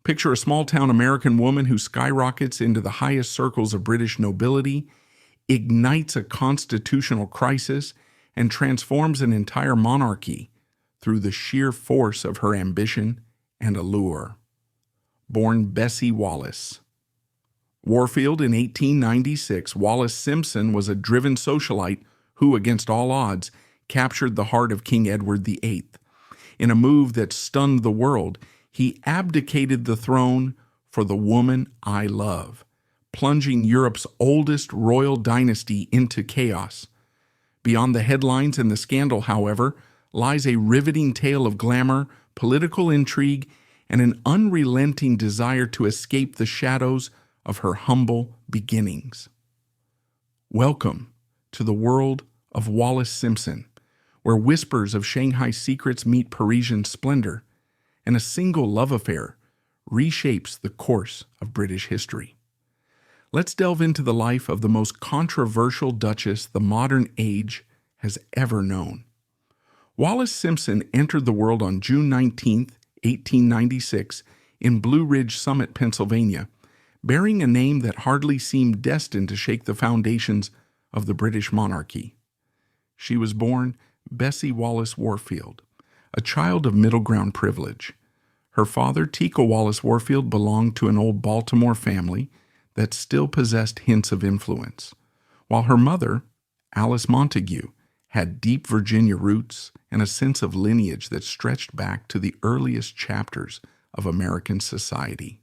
Picture a small-town American woman who skyrockets into the highest circles of British nobility, ignites a constitutional crisis, and transforms an entire monarchy through the sheer force of her ambition and allure. Born Bessie Wallis Warfield in 1896, Wallis Simpson was a driven socialite who, against all odds, captured the heart of King Edward VIII. In a move that stunned the world, he abdicated the throne for the woman I love, plunging Europe's oldest royal dynasty into chaos. Beyond the headlines and the scandal, however, lies a riveting tale of glamour, political intrigue, and an unrelenting desire to escape the shadows of her humble beginnings. Welcome to the world of Wallis Simpson, where whispers of Shanghai secrets meet Parisian splendor, and a single love affair reshapes the course of British history. Let's delve into the life of the most controversial Duchess the modern age has ever known. Wallis Simpson entered the world on June 19, 1896, in Blue Ridge Summit, Pennsylvania, bearing a name that hardly seemed destined to shake the foundations of the British monarchy. She was born Bessie Wallis Warfield, a child of middle-ground privilege. Her father, Wallis Warfield, belonged to an old Baltimore family that still possessed hints of influence, while her mother, Alice Montague, had deep Virginia roots and a sense of lineage that stretched back to the earliest chapters of American society.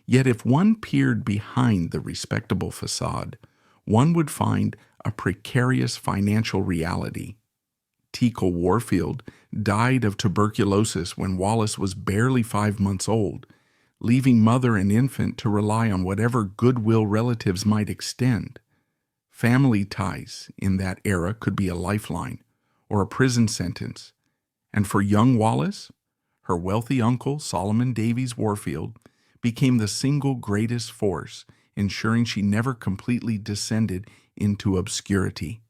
Yet if one peered behind the respectable facade, one would find a precarious financial reality. Warfield died of tuberculosis when Wallis was barely 5 months old, leaving mother and infant to rely on whatever goodwill relatives might extend. Family ties in that era could be a lifeline or a prison sentence, and for young Wallis, her wealthy uncle, Solomon Davies Warfield, became the single greatest force, ensuring she never completely descended into obscurity.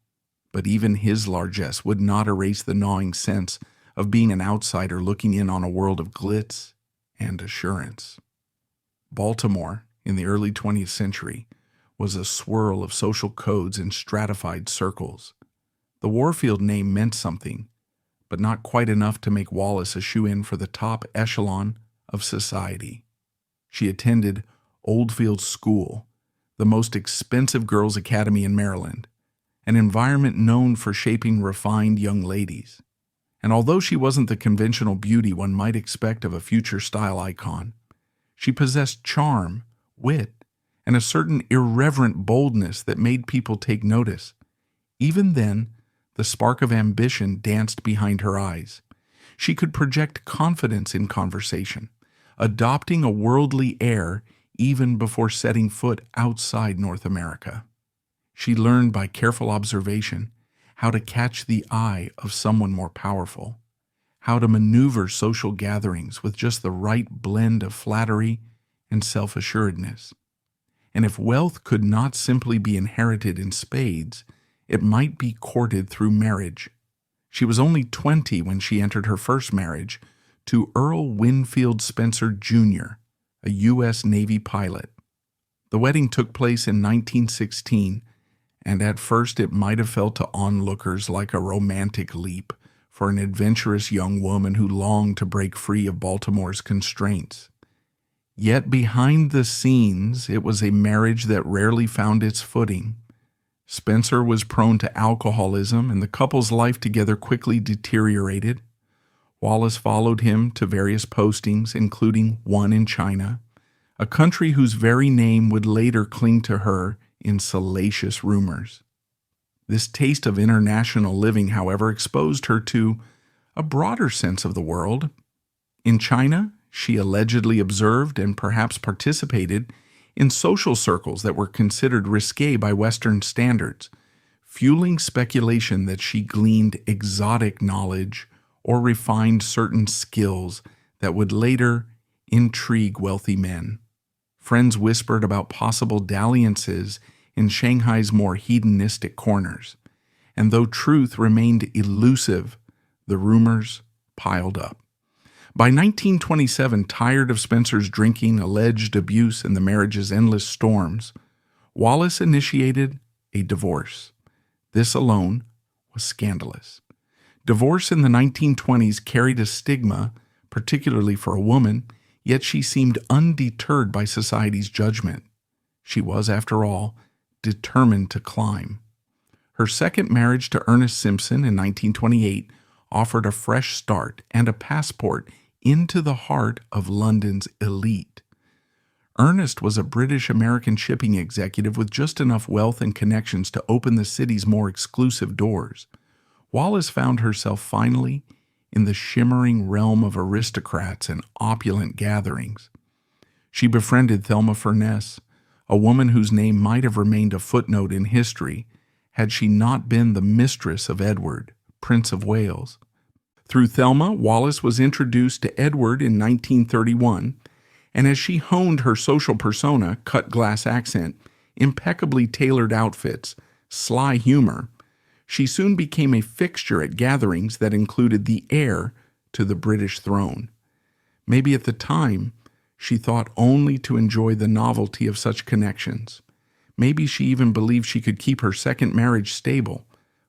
But even his largesse would not erase the gnawing sense of being an outsider looking in on a world of glitz and assurance. Baltimore, in the early 20th century, was a swirl of social codes and stratified circles. The Warfield name meant something, but not quite enough to make Wallis a shoe-in for the top echelon of society. She attended Oldfield School, the most expensive girls' academy in Maryland, an environment known for shaping refined young ladies. And although she wasn't the conventional beauty one might expect of a future style icon, she possessed charm, wit, and a certain irreverent boldness that made people take notice. Even then, the spark of ambition danced behind her eyes. She could project confidence in conversation, adopting a worldly air even before setting foot outside North America. She learned by careful observation how to catch the eye of someone more powerful, how to maneuver social gatherings with just the right blend of flattery and self-assuredness. And if wealth could not simply be inherited in spades, it might be courted through marriage. She was only 20 when she entered her first marriage to Earl Winfield Spencer, Jr., a U.S. Navy pilot. The wedding took place in 1916, and at first it might have felt to onlookers like a romantic leap for an adventurous young woman who longed to break free of Baltimore's constraints. Yet behind the scenes, it was a marriage that rarely found its footing. Spencer was prone to alcoholism, and the couple's life together quickly deteriorated. Wallis followed him to various postings, including one in China, a country whose very name would later cling to her in salacious rumors. This taste of international living, however, exposed her to a broader sense of the world. In China, she allegedly observed and perhaps participated in social circles that were considered risque by Western standards, fueling speculation that she gleaned exotic knowledge or refined certain skills that would later intrigue wealthy men. Friends whispered about possible dalliances in Shanghai's more hedonistic corners, and though truth remained elusive, the rumors piled up. By 1927, tired of Spencer's drinking, alleged abuse, and the marriage's endless storms, Wallis initiated a divorce. This alone was scandalous. Divorce in the 1920s carried a stigma, particularly for a woman, yet she seemed undeterred by society's judgment. She was, after all, determined to climb. Her second marriage to Ernest Simpson in 1928 offered a fresh start and a passport into the heart of London's elite. Ernest was a British-American shipping executive with just enough wealth and connections to open the city's more exclusive doors. Wallis found herself finally in the shimmering realm of aristocrats and opulent gatherings. She befriended Thelma Furness, a woman whose name might have remained a footnote in history had she not been the mistress of Edward, Prince of Wales. Through Thelma, Wallis was introduced to Edward in 1931, and as she honed her social persona, cut-glass accent, impeccably tailored outfits, sly humor, she soon became a fixture at gatherings that included the heir to the British throne. Maybe at the time, she thought only to enjoy the novelty of such connections. Maybe she even believed she could keep her second marriage stable,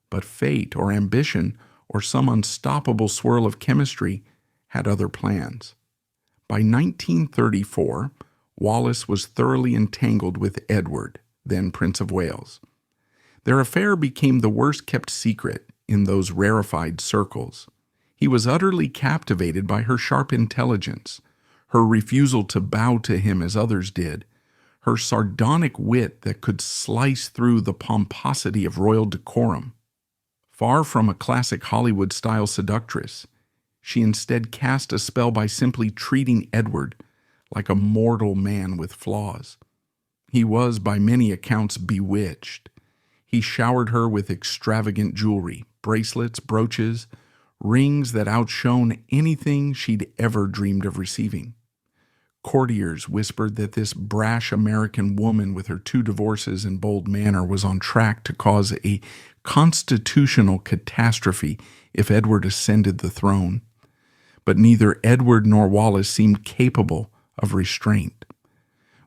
but fate or ambition or some unstoppable swirl of chemistry had other plans. By 1934, Wallis was thoroughly entangled with Edward, then Prince of Wales. Their affair became the worst-kept secret in those rarefied circles. He was utterly captivated by her sharp intelligence, her refusal to bow to him as others did, her sardonic wit that could slice through the pomposity of royal decorum. Far from a classic Hollywood-style seductress, she instead cast a spell by simply treating Edward like a mortal man with flaws. He was, by many accounts, bewitched. He showered her with extravagant jewelry, bracelets, brooches, rings that outshone anything she'd ever dreamed of receiving. Courtiers whispered that this brash American woman with her 2 divorces and bold manner was on track to cause a constitutional catastrophe if Edward ascended the throne. But neither Edward nor Wallis seemed capable of restraint.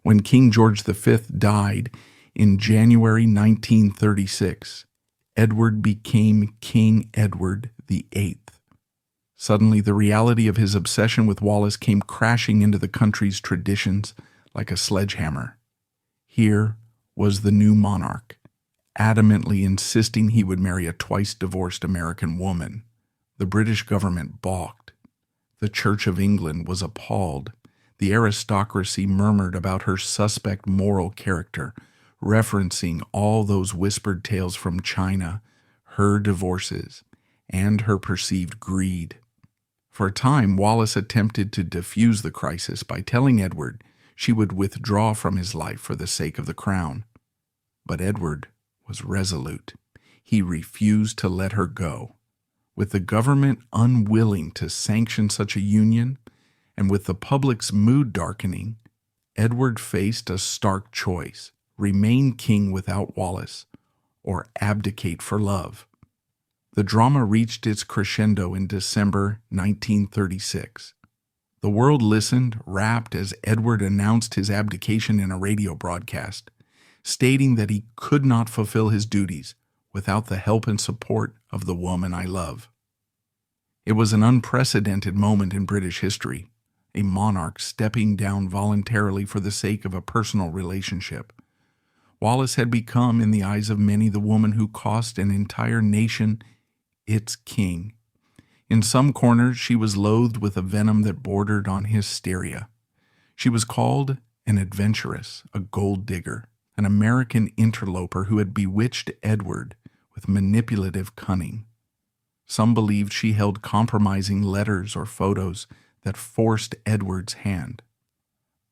When King George V died in January 1936, Edward became King Edward VIII. Suddenly, the reality of his obsession with Wallis came crashing into the country's traditions like a sledgehammer. Here was the new monarch, adamantly insisting he would marry a twice-divorced American woman. The British government balked. The Church of England was appalled. The aristocracy murmured about her suspect moral character, referencing all those whispered tales from China, her divorces, and her perceived greed. For a time, Wallis attempted to defuse the crisis by telling Edward she would withdraw from his life for the sake of the crown. But Edward was resolute. He refused to let her go. With the government unwilling to sanction such a union, and with the public's mood darkening, Edward faced a stark choice: remain king without Wallis, or abdicate for love. The drama reached its crescendo in December 1936. The world listened, rapt, as Edward announced his abdication in a radio broadcast, stating that he could not fulfill his duties without the help and support of the woman I love. It was an unprecedented moment in British history, a monarch stepping down voluntarily for the sake of a personal relationship. Wallis had become, in the eyes of many, the woman who cost an entire nation its king. In some corners, she was loathed with a venom that bordered on hysteria. She was called an adventuress, a gold digger, an American interloper who had bewitched Edward with manipulative cunning. Some believed she held compromising letters or photos that forced Edward's hand.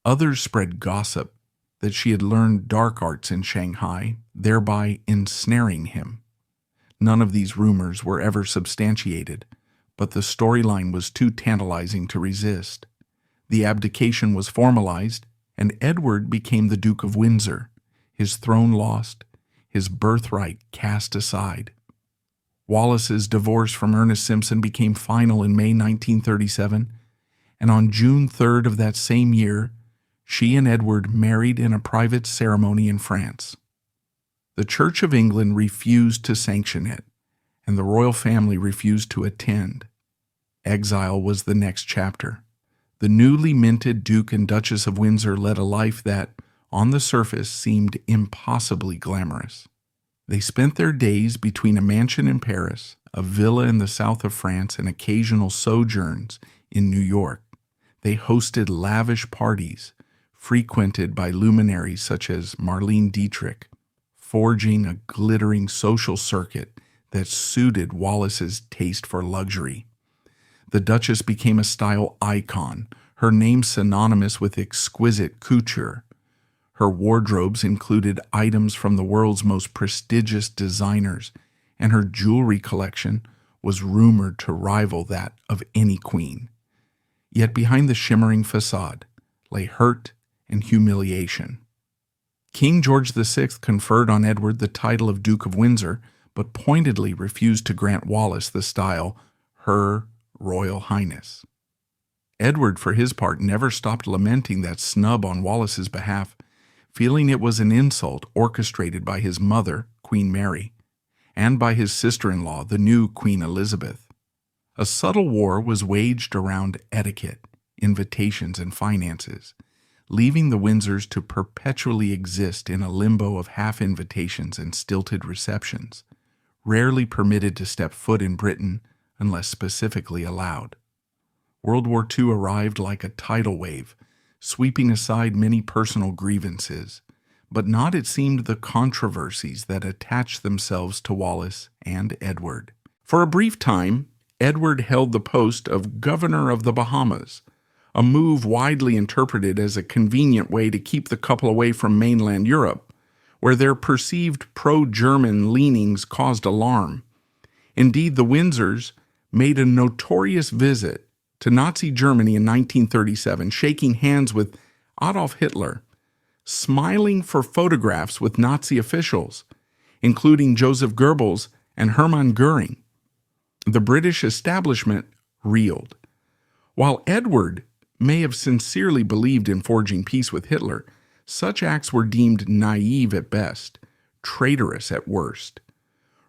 Others spread gossip that she had learned dark arts in Shanghai, thereby ensnaring him. None of these rumors were ever substantiated, but the storyline was too tantalizing to resist. The abdication was formalized, and Edward became the Duke of Windsor, his throne lost, his birthright cast aside. Wallis's divorce from Ernest Simpson became final in May 1937, and on June 3rd of that same year, she and Edward married in a private ceremony in France. The Church of England refused to sanction it, and the royal family refused to attend. Exile was the next chapter. The newly minted Duke and Duchess of Windsor led a life that, on the surface, seemed impossibly glamorous. They spent their days between a mansion in Paris, a villa in the south of France, and occasional sojourns in New York. They hosted lavish parties, frequented by luminaries such as Marlene Dietrich, forging a glittering social circuit that suited Wallis's taste for luxury. The Duchess became a style icon, her name synonymous with exquisite couture. Her wardrobes included items from the world's most prestigious designers, and her jewelry collection was rumored to rival that of any queen. Yet behind the shimmering facade lay hurt and humiliation. King George VI conferred on Edward the title of Duke of Windsor, but pointedly refused to grant Wallis the style Her Royal Highness. Edward, for his part, never stopped lamenting that snub on Wallis's behalf, feeling it was an insult orchestrated by his mother, Queen Mary, and by his sister-in-law, the new Queen Elizabeth. A subtle war was waged around etiquette, invitations, and finances, leaving the Windsors to perpetually exist in a limbo of half-invitations and stilted receptions, rarely permitted to step foot in Britain unless specifically allowed. World War II arrived like a tidal wave, sweeping aside many personal grievances, but not, it seemed, the controversies that attached themselves to Wallis and Edward. For a brief time, Edward held the post of Governor of the Bahamas, a move widely interpreted as a convenient way to keep the couple away from mainland Europe, where their perceived pro-German leanings caused alarm. Indeed, the Windsors made a notorious visit to Nazi Germany in 1937, shaking hands with Adolf Hitler, smiling for photographs with Nazi officials, including Joseph Goebbels and Hermann Goering. The British establishment reeled. While Edward may have sincerely believed in forging peace with Hitler, such acts were deemed naive at best, traitorous at worst.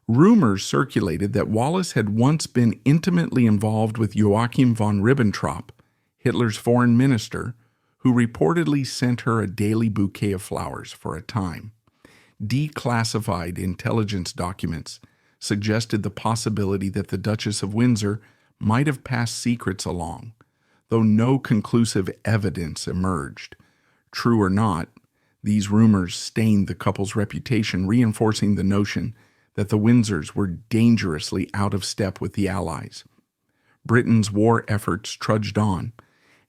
Rumors circulated that Wallis had once been intimately involved with Joachim von Ribbentrop, Hitler's foreign minister, who reportedly sent her a daily bouquet of flowers for a time. Declassified intelligence documents suggested the possibility that the Duchess of Windsor might have passed secrets along, though no conclusive evidence emerged. True or not, these rumors stained the couple's reputation, reinforcing the notion that the Windsors were dangerously out of step with the Allies. Britain's war efforts trudged on,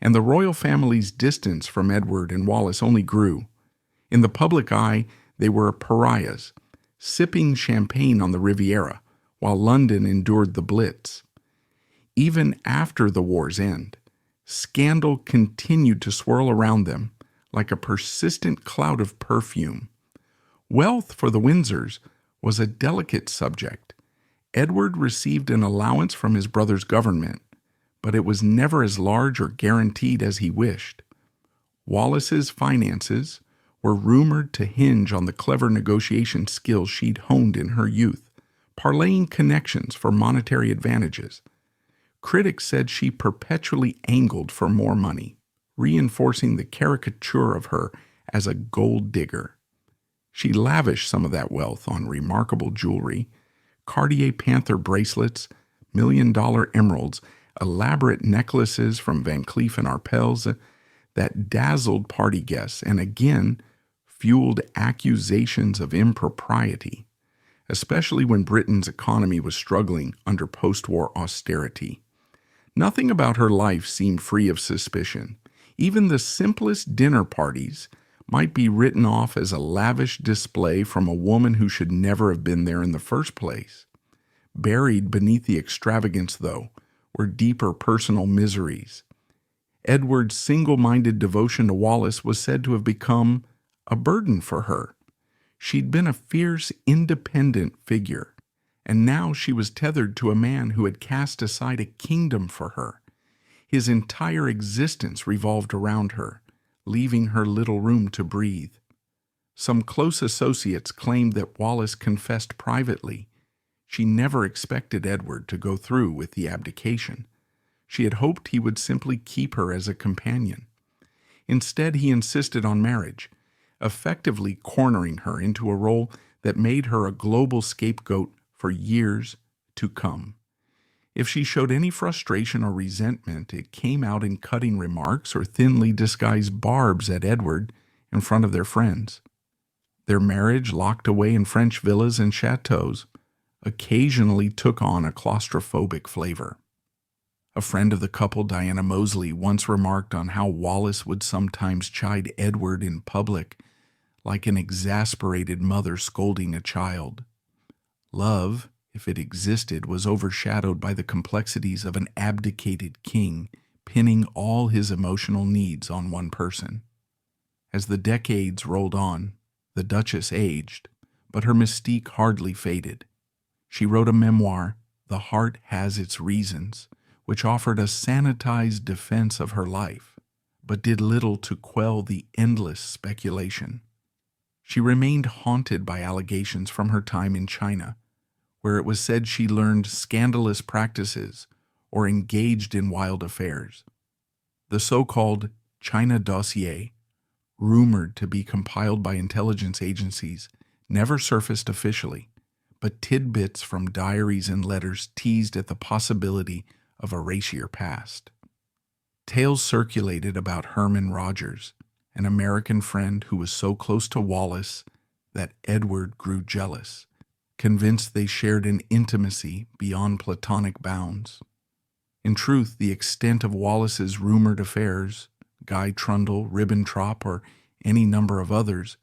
and the royal family's distance from Edward and Wallis only grew. In the public eye, they were pariahs, sipping champagne on the Riviera, while London endured the Blitz. Even after the war's end, scandal continued to swirl around them like a persistent cloud of perfume. Wealth for the Windsors was a delicate subject. Edward received an allowance from his brother's government, but it was never as large or guaranteed as he wished. Wallis's finances were rumored to hinge on the clever negotiation skills she'd honed in her youth, parlaying connections for monetary advantages. Critics said she perpetually angled for more money, reinforcing the caricature of her as a gold digger. She lavished some of that wealth on remarkable jewelry, Cartier Panther bracelets, million-dollar emeralds, elaborate necklaces from Van Cleef and Arpels that dazzled party guests and again fueled accusations of impropriety, especially when Britain's economy was struggling under post-war austerity. Nothing about her life seemed free of suspicion. Even the simplest dinner parties might be written off as a lavish display from a woman who should never have been there in the first place. Buried beneath the extravagance, though, were deeper personal miseries. Edward's single-minded devotion to Wallis was said to have become a burden for her. She'd been a fierce, independent figure, and now she was tethered to a man who had cast aside a kingdom for her. His entire existence revolved around her, leaving her little room to breathe. Some close associates claimed that Wallis confessed privately she never expected Edward to go through with the abdication. She had hoped he would simply keep her as a companion. Instead, he insisted on marriage, effectively cornering her into a role that made her a global scapegoat for years to come. If she showed any frustration or resentment, it came out in cutting remarks or thinly disguised barbs at Edward in front of their friends. Their marriage, locked away in French villas and chateaux, occasionally took on a claustrophobic flavor. A friend of the couple, Diana Moseley, once remarked on how Wallis would sometimes chide Edward in public like an exasperated mother scolding a child. Love, if it existed, was overshadowed by the complexities of an abdicated king, pinning all his emotional needs on one person. As the decades rolled on, the Duchess aged, but her mystique hardly faded. She wrote a memoir, The Heart Has Its Reasons, which offered a sanitized defense of her life, but did little to quell the endless speculation. She remained haunted by allegations from her time in China, where it was said she learned scandalous practices or engaged in wild affairs. The so-called China dossier, rumored to be compiled by intelligence agencies, never surfaced officially, but tidbits from diaries and letters teased at the possibility of a racier past. Tales circulated about Herman Rogers, an American friend who was so close to Wallis that Edward grew jealous, convinced they shared an intimacy beyond platonic bounds. In truth, the extent of Wallis's rumored affairs, Guy Trundle, Ribbentrop, or any number of others,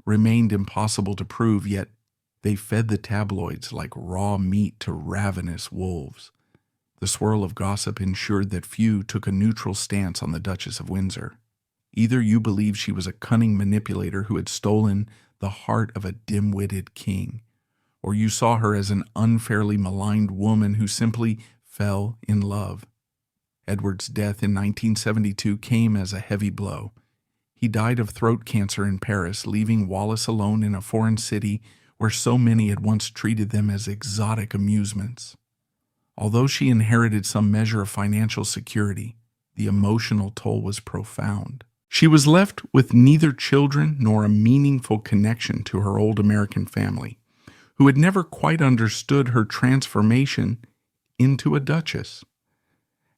remained impossible to prove, yet they fed the tabloids like raw meat to ravenous wolves. The swirl of gossip ensured that few took a neutral stance on the Duchess of Windsor. Either you believed she was a cunning manipulator who had stolen the heart of a dim-witted king, or you saw her as an unfairly maligned woman who simply fell in love. Edward's death in 1972 came as a heavy blow. He died of throat cancer in Paris, leaving Wallis alone in a foreign city where so many had once treated them as exotic amusements. Although she inherited some measure of financial security, the emotional toll was profound. She was left with neither children nor a meaningful connection to her old American family, who had never quite understood her transformation into a duchess.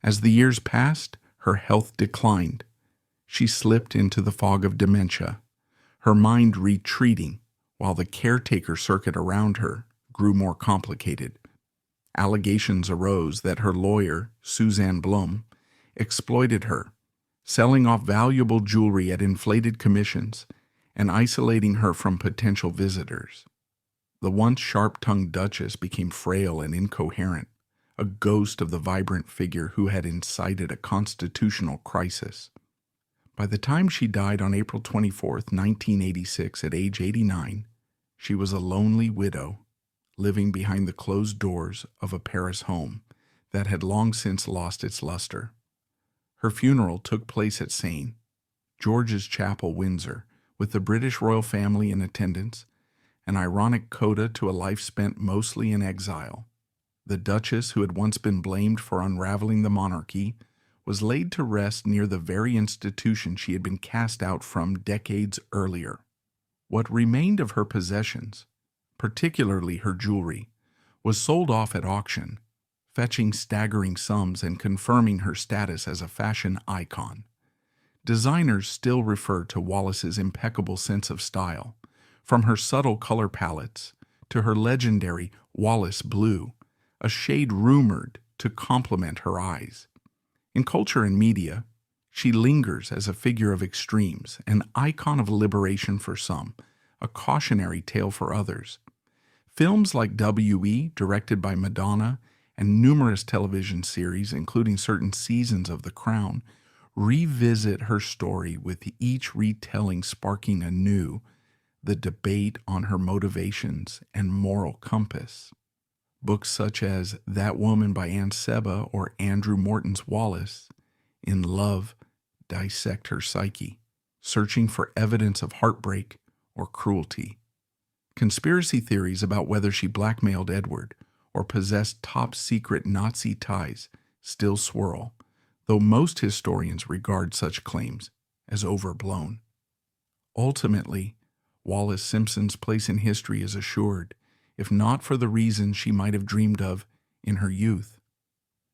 As the years passed, her health declined. She slipped into the fog of dementia, her mind retreating while the caretaker circuit around her grew more complicated. Allegations arose that her lawyer, Suzanne Blum, exploited her, selling off valuable jewelry at inflated commissions and isolating her from potential visitors. The once sharp-tongued Duchess became frail and incoherent, a ghost of the vibrant figure who had incited a constitutional crisis. By the time she died on April 24, 1986, at age 89, she was a lonely widow, living behind the closed doors of a Paris home that had long since lost its luster. Her funeral took place at St. George's Chapel, Windsor, with the British royal family in attendance, an ironic coda to a life spent mostly in exile. The Duchess, who had once been blamed for unraveling the monarchy, was laid to rest near the very institution she had been cast out from decades earlier. What remained of her possessions, particularly her jewelry, was sold off at auction, fetching staggering sums and confirming her status as a fashion icon. Designers still refer to Wallis's impeccable sense of style, from her subtle color palettes to her legendary Wallis blue, a shade rumored to complement her eyes. In culture and media, she lingers as a figure of extremes, an icon of liberation for some, a cautionary tale for others. Films like W.E., directed by Madonna, and numerous television series, including certain seasons of The Crown, revisit her story, with each retelling sparking anew the debate on her motivations and moral compass. Books such as That Woman by Anne Seba or Andrew Morton's Wallis in love, dissect her psyche, searching for evidence of heartbreak or cruelty. Conspiracy theories about whether she blackmailed Edward or possessed top-secret Nazi ties still swirl, though most historians regard such claims as overblown. Ultimately, Wallis Simpson's place in history is assured, if not for the reasons she might have dreamed of in her youth.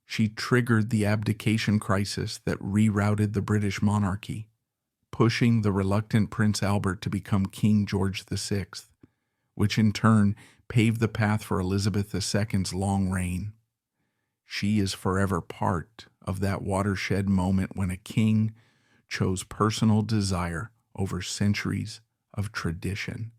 She triggered the abdication crisis that rerouted the British monarchy, pushing the reluctant Prince Albert to become King George VI, which in turn paved the path for Elizabeth II's long reign. She is forever part of that watershed moment when a king chose personal desire over centuries of tradition.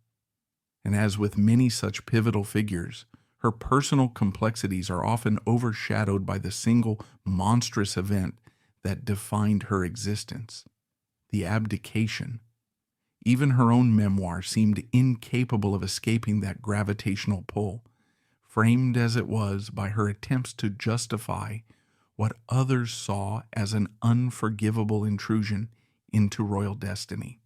And as with many such pivotal figures, her personal complexities are often overshadowed by the single monstrous event that defined her existence, the abdication. Even her own memoir seemed incapable of escaping that gravitational pull, framed as it was by her attempts to justify what others saw as an unforgivable intrusion into royal destiny.